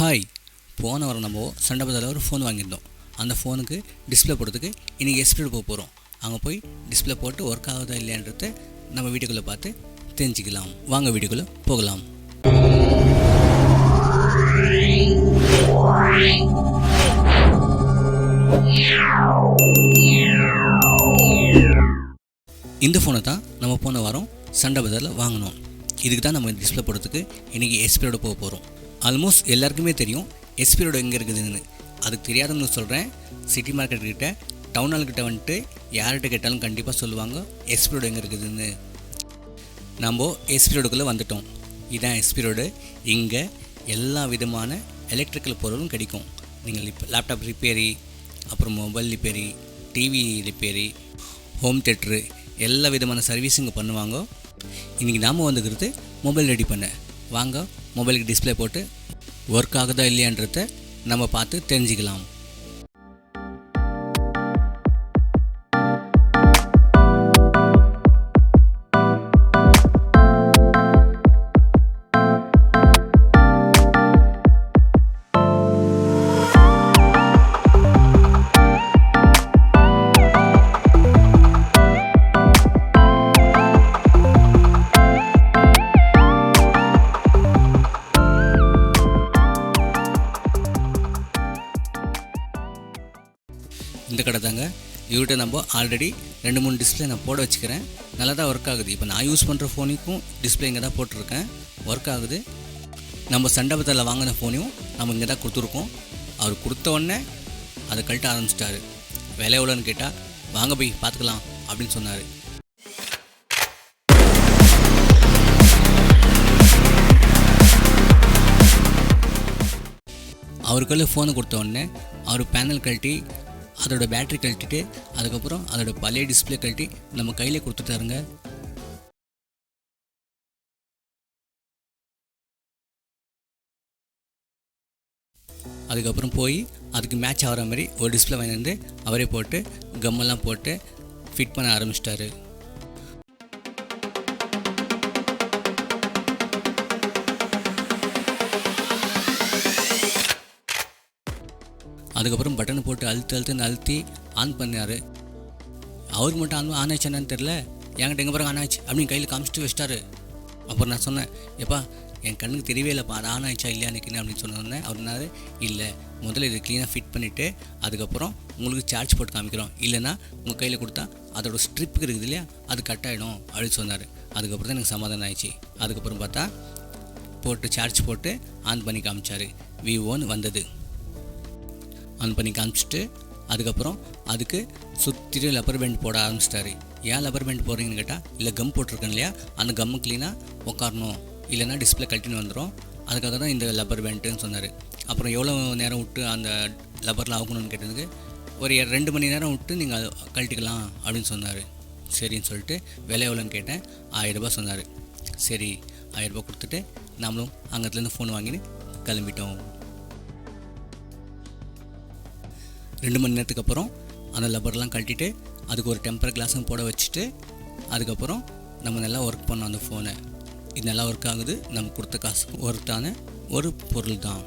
Hi, போன வாரம் நம்ம சண்டை பஜாரில் ஒரு ஃபோன் வாங்கியிருந்தோம். அந்த ஃபோனுக்கு டிஸ்பிளே போடுறதுக்கு இன்றைக்கி எக்ஸ்பிரட் போக போகிறோம். அங்கே போய் டிஸ்பிளே போட்டு ஒர்க் ஆகுதா இல்லையான்றதை நம்ம வீட்டுக்குள்ளே பார்த்து தெரிஞ்சுக்கலாம். வாங்க வீட்டுக்குள்ளே போகலாம். இந்த ஃபோனை தான் நம்ம போன வாரம் சண்டை பஜாரில் வாங்கினோம். இதுக்கு தான் நம்ம டிஸ்பிளே போடுறதுக்கு இன்றைக்கி எக்ஸ்பிரட் போக போகிறோம். ஆல்மோஸ்ட் எல்லாருக்குமே தெரியும் எக்ஸ்பிரட் எங்கே இருக்குதுன்னு. அதுக்கு தெரியாதவங்க சொல்கிறேன், சிட்டி மார்க்கெட் கிட்ட டவுன் ஹால்கிட்ட வந்துட்டு யார்கிட்ட கேட்டாலும் கண்டிப்பாக சொல்லுவாங்க எக்ஸ்பிரட் எங்கே இருக்குதுன்னு. நம்ம எக்ஸ்பிரடுக்குள்ளே வந்துட்டோம். இதுதான் எக்ஸ்பிரடு. இங்கே எல்லா விதமான எலக்ட்ரிக்கல் பொருளும் கிடைக்கும். நீங்கள் இப்போ லேப்டாப் ரிப்பேரி, அப்புறம் மொபைல் ரிப்பேரி, டிவி ரிப்பேரி, ஹோம் தேட்ரு, எல்லா விதமான சர்வீஸும் இங்கே பண்ணுவாங்க. இன்றைக்கி நாம் வந்துக்கிறது மொபைல் ரெடி பண்ண. வாங்க மொபைலுக்கு டிஸ்பிளே போட்டு ஒர்க் ஆகுதா இல்லையான்றதை நம்ம பார்த்து தெரிஞ்சுக்கலாம். இந்த கடை தாங்க. இவர்கிட்ட நம்ம ஆல்ரெடி 2-3 டிஸ்பிளே நான் போட வச்சுக்கிறேன். நல்லா தான் ஒர்க் ஆகுது. இப்போ நான் யூஸ் பண்ணுற ஃபோனுக்கும் டிஸ்பிளே இங்கே தான் போட்டிருக்கேன், ஒர்க் ஆகுது. நம்ம சண்டை பஜாரில் வாங்கின ஃபோனையும் நம்ம இங்கே தான் கொடுத்துருக்கோம். அவர் கொடுத்த உடனே அதை கழட்ட ஆரம்பிச்சிட்டாரு. விலை எவ்வளோன்னு கேட்டால் வாங்க போய் பார்த்துக்கலாம் அப்படின்னு சொன்னார். அவருக்குள்ள ஃபோனை கொடுத்த உடனே அவர் பேனல் கழட்டி அதோட பேட்ரி கழட்டிட்டு அதுக்கப்புறம் அதோட பழைய டிஸ்பிளே கழட்டி நம்ம கையிலே கொடுத்துட்டாருங்க. அதுக்கப்புறம் போய் அதுக்கு மேட்ச் ஆகிற மாதிரி ஒரு டிஸ்பிளே வாங்கி வந்து அவரே போட்டு கம்மெல்லாம் போட்டு ஃபிட் பண்ண ஆரம்பிச்சிட்டாரு. அதுக்கப்புறம் பட்டனை போட்டு அழுத்தி ஆன் பண்ணார். அவருக்கு மட்டும் ஆன் ஆச்சு என்னன்னு தெரில, என்கிட்ட எங்கே பிறகு ஆன் ஆச்சு அப்படின்னு கையில் காமிச்சிட்டு வச்சிட்டாரு. அப்புறம் நான் சொன்னேன், எப்பா என் கண்ணுக்கு தெரியவே இல்லைப்பா அது ஆன் ஆயிடுச்சா இல்லையா நிற்கணும் அப்படின்னு சொன்னேன். அவர் இல்லை, முதல்ல இது க்ளீனாக ஃபிட் பண்ணிவிட்டு அதுக்கப்புறம் உங்களுக்கு சார்ஜ் போட்டு காமிக்கிறோம், இல்லைன்னா உங்கள் கையில் கொடுத்தா அதோட ஸ்ட்ரிப்புக்கு இருக்குது இல்லையா அது கட் ஆகிடும் அப்படின்னு சொன்னார். அதுக்கப்புறம் தான் எனக்கு சமாதானம் ஆயிடுச்சு. அதுக்கப்புறம் பார்த்தா போட்டு சார்ஜ் போட்டு ஆன் பண்ணி காமிச்சார். விவோன்னு வந்தது. ஆன் பண்ணி காமிச்சிட்டு அதுக்கப்புறம் அதுக்கு சுற்றிட்டு லப்பர் பேண்ட் போட ஆரம்பிச்சிட்டாரு. ஏன் லப்பர் பேண்ட் போடுறீங்கன்னு கேட்டால், இல்லை கம் போட்டிருக்கேன் இல்லையா அந்த கம்மு க்ளீனாக உட்காரணும், இல்லைன்னா டிஸ்பிளே கழட்டின்னு வந்துடும், அதுக்காக தான் இந்த லப்பர் பேண்ட்டுன்னு சொன்னார். அப்புறம் எவ்வளோ நேரம் விட்டு அந்த லப்பரில் ஆகணும்னு கேட்டதுக்கு ஒரு 2 மணி நேரம் விட்டு நீங்கள் கழட்டிக்கலாம் அப்படின்னு சொன்னார். சரின்னு சொல்லிட்டு விலை எவ்வளோன்னு கேட்டேன். 1000 ரூபாய் சொன்னார். சரி 1000 ரூபாய் கொடுத்துட்டு நாமளும் அங்கத்துலேருந்து ஃபோன் வாங்கின்னு கிளம்பிட்டோம். 2 மணி நேரத்துக்கு அப்புறம் அந்த லப்பர்லாம் கழட்டிட்டு அதுக்கு ஒரு டெம்பர் கிளாஸும் போட வச்சுட்டு அதுக்கப்புறம் நம்ம நல்லா ஒர்க் பண்ணோம் அந்த ஃபோனை. இது நல்லா ஒர்க் ஆகுது. நம்ம கொடுத்த காசு ஒர்த்தான ஒரு பொருள் தான்.